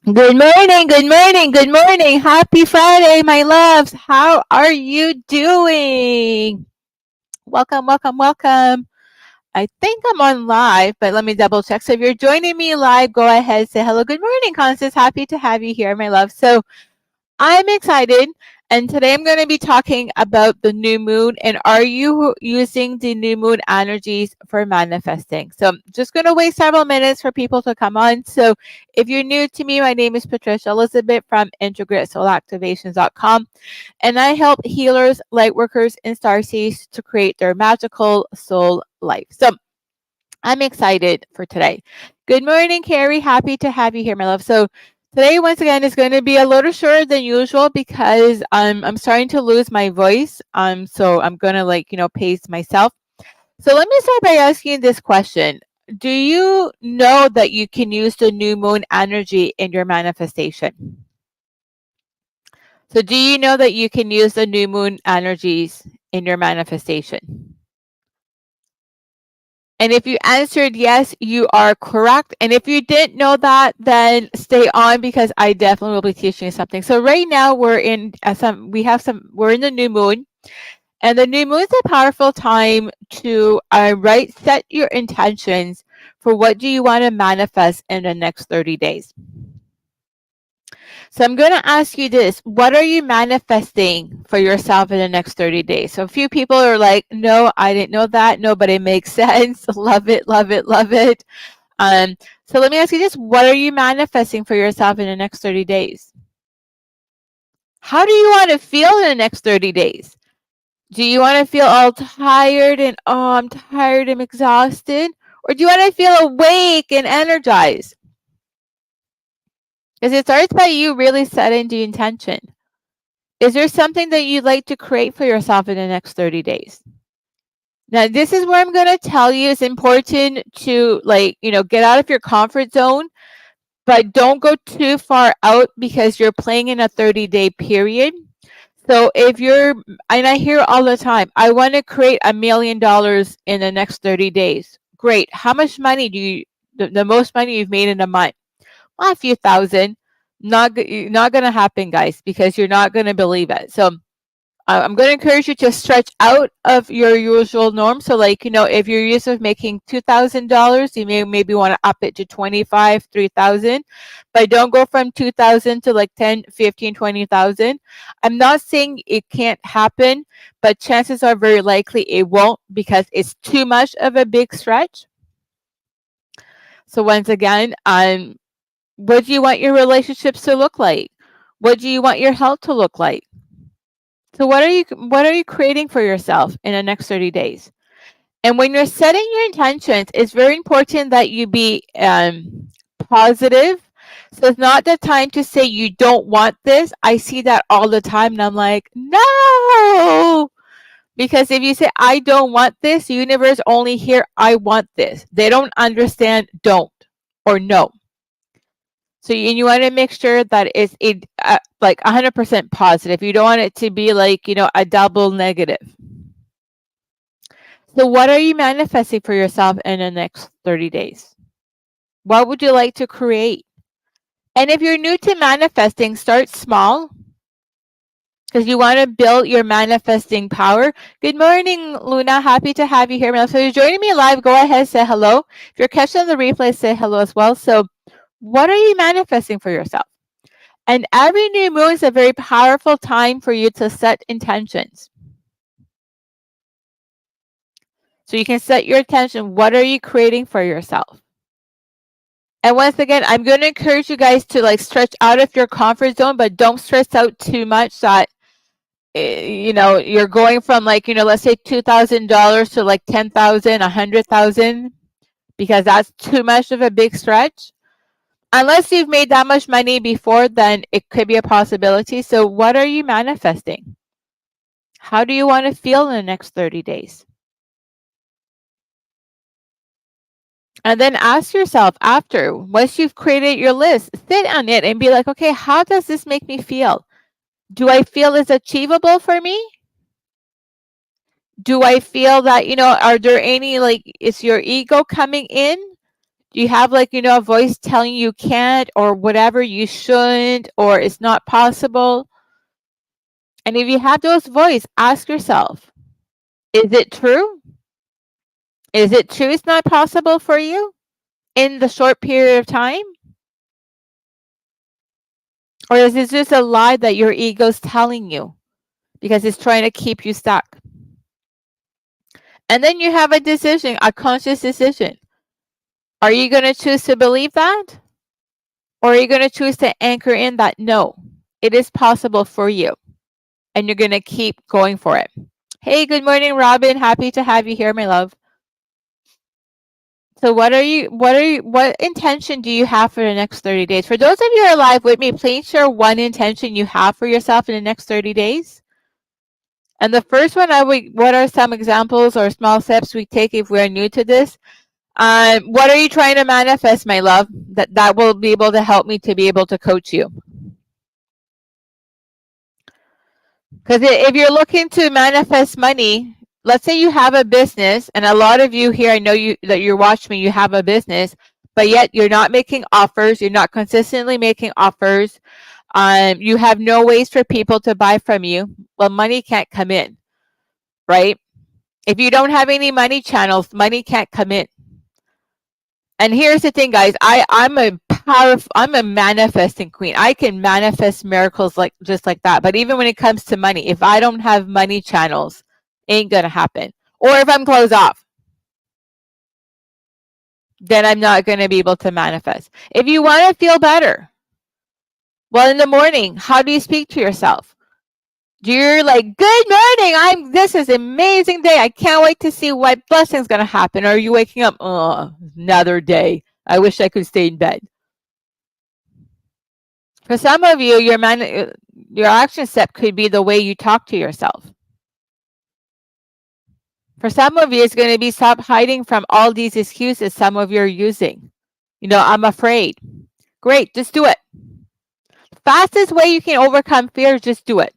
Good morning, good morning, good morning. Happy Friday, my loves. How are you doing? Welcome, welcome, welcome. I think I'm on live, but let me double check. So if you're joining me live, go ahead, say hello. Good morning, Constance. Happy to have you here, my love. So I'm excited. And today I'm going to be talking about the new moon and are you using the new moon energies for manifesting? So I'm just going to wait several minutes for people to come on. So if you're new to me, my name is Patricia Elizabeth from IntegrateSoulActivations.com and I help healers, light workers, and starseeds to create their magical soul life. So I'm excited for today. Good morning, Carrie. Happy to have you here, my love. So today, once again, is going to be a little shorter than usual because I'm starting to lose my voice. So I'm gonna pace myself. So let me start by asking this question. Do you know that you can use the new moon energy in your manifestation? So do you know that you can use the new moon energies in your manifestation? And if you answered yes, you are correct. And if you didn't know that, then stay on because I definitely will be teaching you something. So right now we're in we're in the new moon, and the new moon is a powerful time to set your intentions for what do you want to manifest in the next 30 days. So I'm going to ask you this. What are you manifesting for yourself in the next 30 days? So a few people are like, no, I didn't know that. No, but it makes sense. Love it, love it, love it. So let me ask you this. What are you manifesting for yourself in the next 30 days? How do you want to feel in the next 30 days? Do you want to feel all tired and, oh, I'm tired, I'm exhausted? Or do you want to feel awake and energized? Because it starts by you really setting the intention. Is there something that you'd like to create for yourself in the next 30 days? Now, this is where I'm going to tell you it's important to get out of your comfort zone, but don't go too far out because you're playing in a 30-day period. So and I hear all the time, I want to create $1 million in the next 30 days. Great. How much money the most money you've made in a month? Well, a few thousand. Not going to happen, guys, because you're not going to believe it. So I'm going to encourage you to stretch out of your usual norm. So, if you're used to making $2,000, you maybe want to up it to 25, 3,000, but don't go from 2,000 to like 10, 15, 20,000. I'm not saying it can't happen, but chances are very likely it won't because it's too much of a big stretch. So once again, what do you want your relationships to look like? What do you want your health to look like? So what are you creating for yourself in the next 30 days? And when you're setting your intentions, it's very important that you be positive. So it's not the time to say you don't want this. I see that all the time and I'm like, no. Because if you say I don't want this, the universe only hear I want this. They don't understand don't or no. So you want to make sure that it's like 100% positive. You don't want it to be like, a double negative. So what are you manifesting for yourself in the next 30 days? What would you like to create? And if you're new to manifesting, start small because you want to build your manifesting power. Good morning, Luna. Happy to have you here. So you're joining me live. Go ahead, say hello. If you're catching the replay, say hello as well. So what are you manifesting for yourself? And every new moon is a very powerful time for you to set intentions. So you can set your intention. What are you creating for yourself? And once again, I'm going to encourage you guys to stretch out of your comfort zone, but don't stress out too much that you're going from let's say $2,000 to like 10,000, 100,000, because that's too much of a big stretch. Unless you've made that much money before, then it could be a possibility. So what are you manifesting? How do you want to feel in the next 30 days? And then ask yourself after, once you've created your list, sit on it and be like, okay, how does this make me feel? Do I feel it's achievable for me? Do I feel that, are there any, is your ego coming in? Do you have like, a voice telling you can't or whatever you shouldn't or it's not possible? And if you have those voice, ask yourself, is it true? Is it true it's not possible for you in the short period of time? Or is it just a lie that your ego's telling you because it's trying to keep you stuck? And then you have a decision, a conscious decision. Are you going to choose to believe that? Or are you going to choose to anchor in that no, it is possible for you? And you're going to keep going for it. Hey, good morning, Robin. Happy to have you here, my love. So what intention do you have for the next 30 days? For those of you who are live with me, please share one intention you have for yourself in the next 30 days. And the first one, what are some examples or small steps we take if we're new to this? What are you trying to manifest, my love? That will be able to help me to be able to coach you. Because if you're looking to manifest money, let's say you have a business, and a lot of you here, I know that you're watching me, you have a business, but yet you're not making offers, you're not consistently making offers, you have no ways for people to buy from you. Well, money can't come in, right? If you don't have any money channels, money can't come in. And here's the thing, guys. I'm a manifesting queen. I can manifest miracles just like that. But even when it comes to money, if I don't have money channels, ain't gonna happen. Or if I'm closed off, then I'm not gonna be able to manifest. If you want to feel better, well, in the morning, how do you speak to yourself? You're like, good morning. This is an amazing day. I can't wait to see what blessing's gonna happen. Or are you waking up? Oh, another day. I wish I could stay in bed. For some of you, your action step could be the way you talk to yourself. For some of you, it's going to be stop hiding from all these excuses some of you are using. I'm afraid. Great, just do it. Fastest way you can overcome fear is just do it.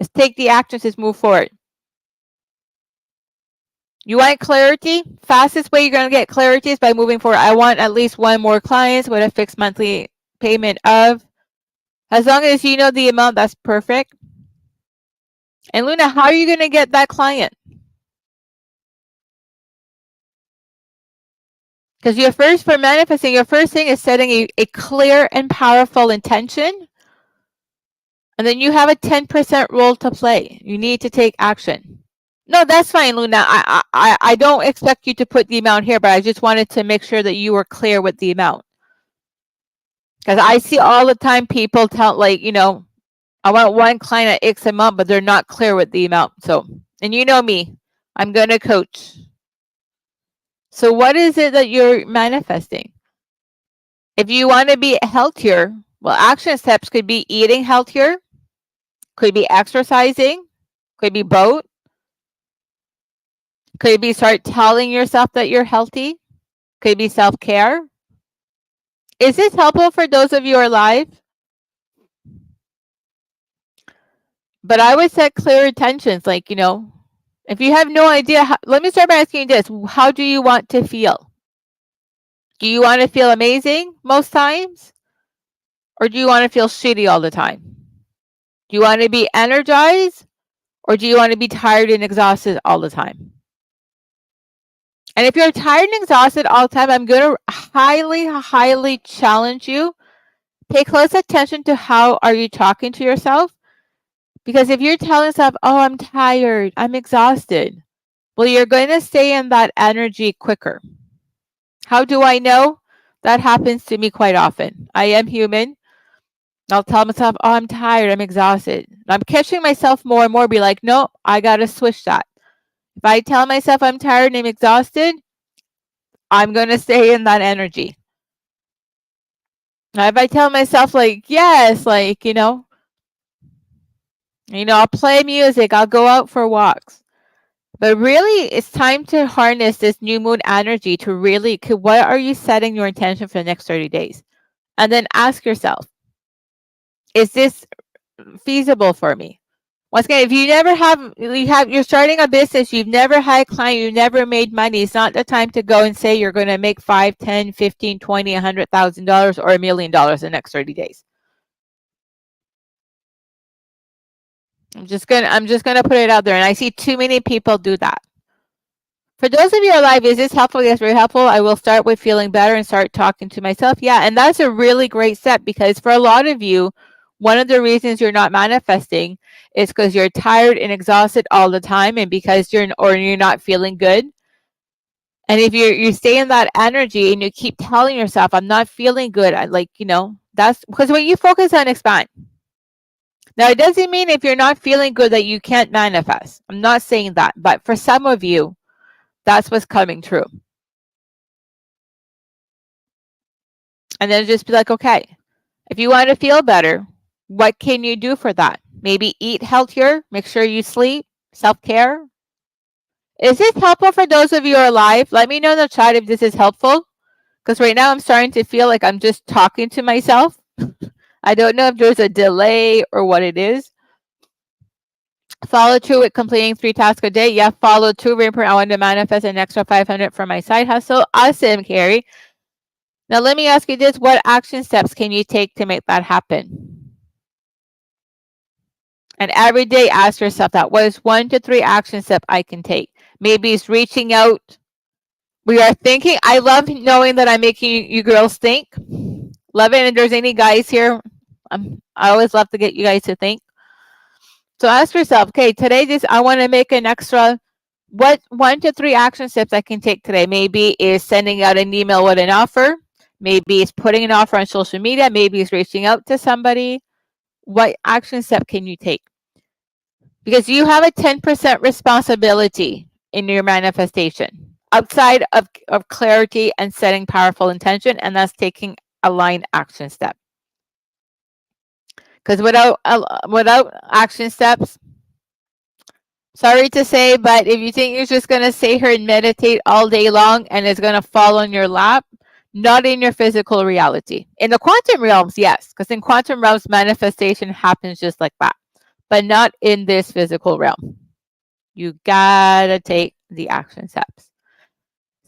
Just take the actions, just move forward. You want clarity? Fastest way you're going to get clarity is by moving forward. I want at least one more client with a fixed monthly payment of. As long as you know the amount, that's perfect. And Luna, how are you going to get that client? Because for manifesting, your first thing is setting a clear and powerful intention. And then you have a 10% role to play. You need to take action. No, that's fine, Luna. I don't expect you to put the amount here, but I just wanted to make sure that you were clear with the amount. Because I see all the time people tell, I want one client at X amount, but they're not clear with the amount. So, and you know me, I'm going to coach. So what is it that you're manifesting? If you want to be healthier, well, action steps could be eating healthier, could be exercising, could be both, could be start telling yourself that you're healthy, could be self-care. Is this helpful for those of you who are live? But I would set clear intentions, if you have no idea, let me start by asking you this. How do you want to feel? Do you want to feel amazing most times? Or do you want to feel shitty all the time? Do you want to be energized? Or do you want to be tired and exhausted all the time? And if you're tired and exhausted all the time, I'm going to highly, highly challenge you. Pay close attention to how are you talking to yourself. Because if you're telling yourself, oh, I'm tired, I'm exhausted, well, you're going to stay in that energy quicker. How do I know? That happens to me quite often. I am human. I'll tell myself, oh, I'm tired, I'm exhausted. I'm catching myself more and more, be like, no, I got to switch that. If I tell myself I'm tired and I'm exhausted, I'm going to stay in that energy. Now, if I tell myself yes, I'll play music, I'll go out for walks. But really, it's time to harness this new moon energy to really, what are you setting your intention for the next 30 days? And then ask yourself, is this feasible for me? Once again, if you're starting a business, you've never had a client, you've never made money, it's not the time to go and say you're going to make 5, 10, 15, 20, $100,000 or $1 million in the next 30 days. I'm just gonna put it out there, and I see too many people do that. For those of you alive, is this helpful? Yes, very helpful. I will start with feeling better and start talking to myself. Yeah, and that's a really great step, because for a lot of you, one of the reasons you're not manifesting is because you're tired and exhausted all the time, and because you're not feeling good. And if you stay in that energy and you keep telling yourself, I'm not feeling good, that's because when you focus on expand. Now, it doesn't mean if you're not feeling good that you can't manifest. I'm not saying that, but for some of you, that's what's coming true. And then just be like, okay, if you want to feel better, what can you do for that? Maybe eat healthier, make sure you sleep, self-care. Is this helpful for those of you who are alive? Let me know in the chat if this is helpful, because right now I'm starting to feel like I'm just talking to myself. I don't know if there's a delay or what it is. Follow through with completing 3 tasks a day. Yeah, follow through. Very important. I want to manifest an extra 500 for my side hustle. Awesome, Carrie. Now, let me ask you this. What action steps can you take to make that happen? And every day, ask yourself that. What is 1 to 3 action steps I can take? Maybe it's reaching out. We are thinking. I love knowing that I'm making you girls think. Love it. And if there's any guys here, I always love to get you guys to think. So ask yourself, okay, today I want to make an extra, what 1 to 3 action steps I can take today? Maybe is sending out an email with an offer. Maybe it's putting an offer on social media. Maybe it's reaching out to somebody. What action step can you take? Because you have a 10% responsibility in your manifestation outside of clarity and setting powerful intention, and that's taking aligned action step. Because without action steps, sorry to say, but if you think you're just going to sit here and meditate all day long and it's going to fall on your lap, not in your physical reality. In the quantum realms, yes, because in quantum realms, manifestation happens just like that, but not in this physical realm. You gotta take the action steps.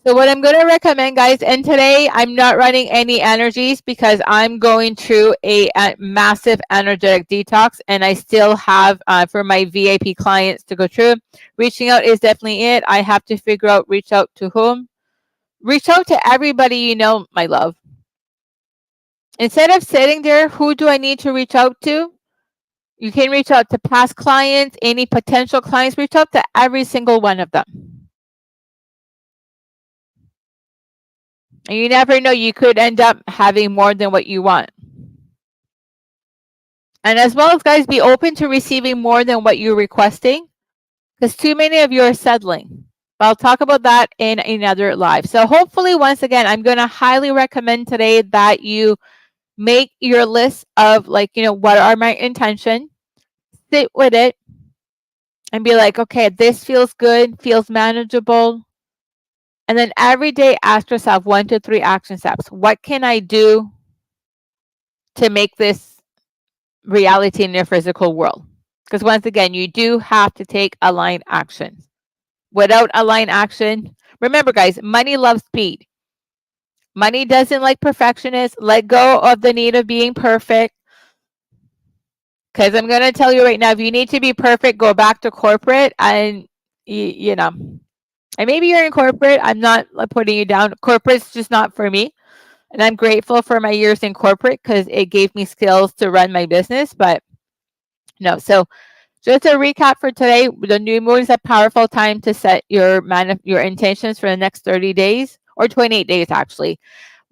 So what I'm going to recommend, guys, and today I'm not running any energies because I'm going through a massive energetic detox, and I still have for my VIP clients to go through. Reaching out is definitely it. I have to figure out reach out to whom. Reach out to everybody you know, my love. Instead of sitting there, who do I need to reach out to? You can reach out to past clients, any potential clients. Reach out to every single one of them. And you never know, you could end up having more than what you want. And as well as, guys, be open to receiving more than what you're requesting, because too many of you are settling. But I'll talk about that in another live. So hopefully, once again, I'm going to highly recommend today that you make your list of, like, what are my intention, sit with it, and be like, okay, this feels good, feels manageable. And then every day ask yourself 1 to 3 action steps. What can I do to make this reality in your physical world? Because once again, you do have to take aligned action. Without aligned action, remember, guys, money loves speed. Money doesn't like perfectionists. Let go of the need of being perfect. Because I'm going to tell you right now, if you need to be perfect, go back to corporate and, and maybe you're in corporate. I'm not putting you down. Corporate's just not for me. And I'm grateful for my years in corporate because it gave me skills to run my business. But no, so just a recap for today, the new moon is a powerful time to set your intentions for the next 30 days or 28 days, actually.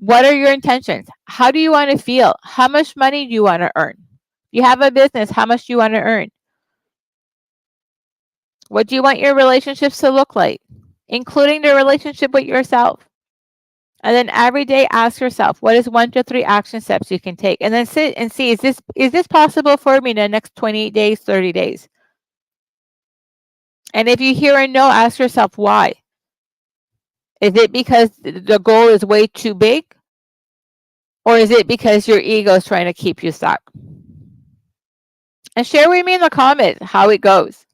What are your intentions? How do you want to feel? How much money do you want to earn? If you have a business, how much do you want to earn? What do you want your relationships to look like, including the relationship with yourself? And then every day ask yourself, what is 1 to 3 action steps you can take? And then sit and see, is this possible for me in the next 28 days, 30 days? And if you hear a no, ask yourself why. Is it because the goal is way too big? Or is it because your ego is trying to keep you stuck? And share with me in the comments how it goes.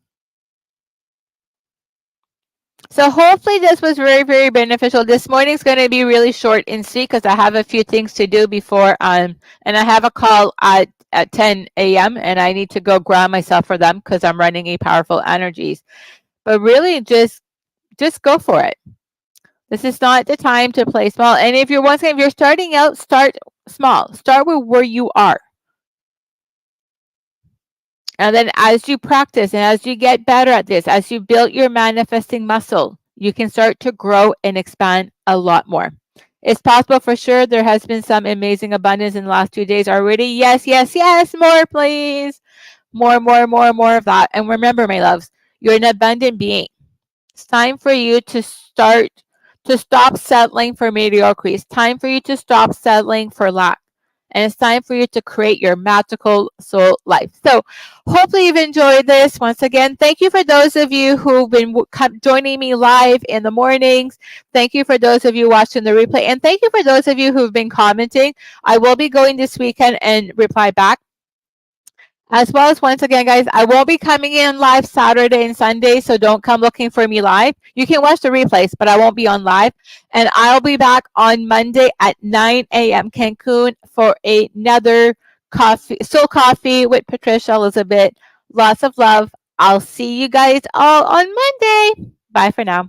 So hopefully this was very, very beneficial. This morning's going to be really short and sweet because I have a few things to do before, and I have a call at 10 a.m. and I need to go ground myself for them because I'm running a powerful energies. But really just go for it. This is not the time to play small. And if you're once again, if you're starting out, start small. Start with where you are. And then as you practice and as you get better at this, as you build your manifesting muscle, you can start to grow and expand a lot more. It's possible for sure. There has been some amazing abundance in the last 2 days already. Yes, yes, yes. More, please. More, more, more, more of that. And remember, my loves, you're an abundant being. It's time for you to stop settling for mediocrity. It's time for you to stop settling for lack. And it's time for you to create your magical soul life. So hopefully you've enjoyed this. Once again, thank you for those of you who've been joining me live in the mornings. Thank you for those of you watching the replay. And thank you for those of you who've been commenting. I will be going this weekend and reply back. As well as, once again, guys, I won't be coming in live Saturday and Sunday, so don't come looking for me live. You can watch the replays, but I won't be on live. And I'll be back on Monday at 9 a.m. Cancun for another soul coffee with Patricia Elizabeth. Lots of love. I'll see you guys all on Monday. Bye for now.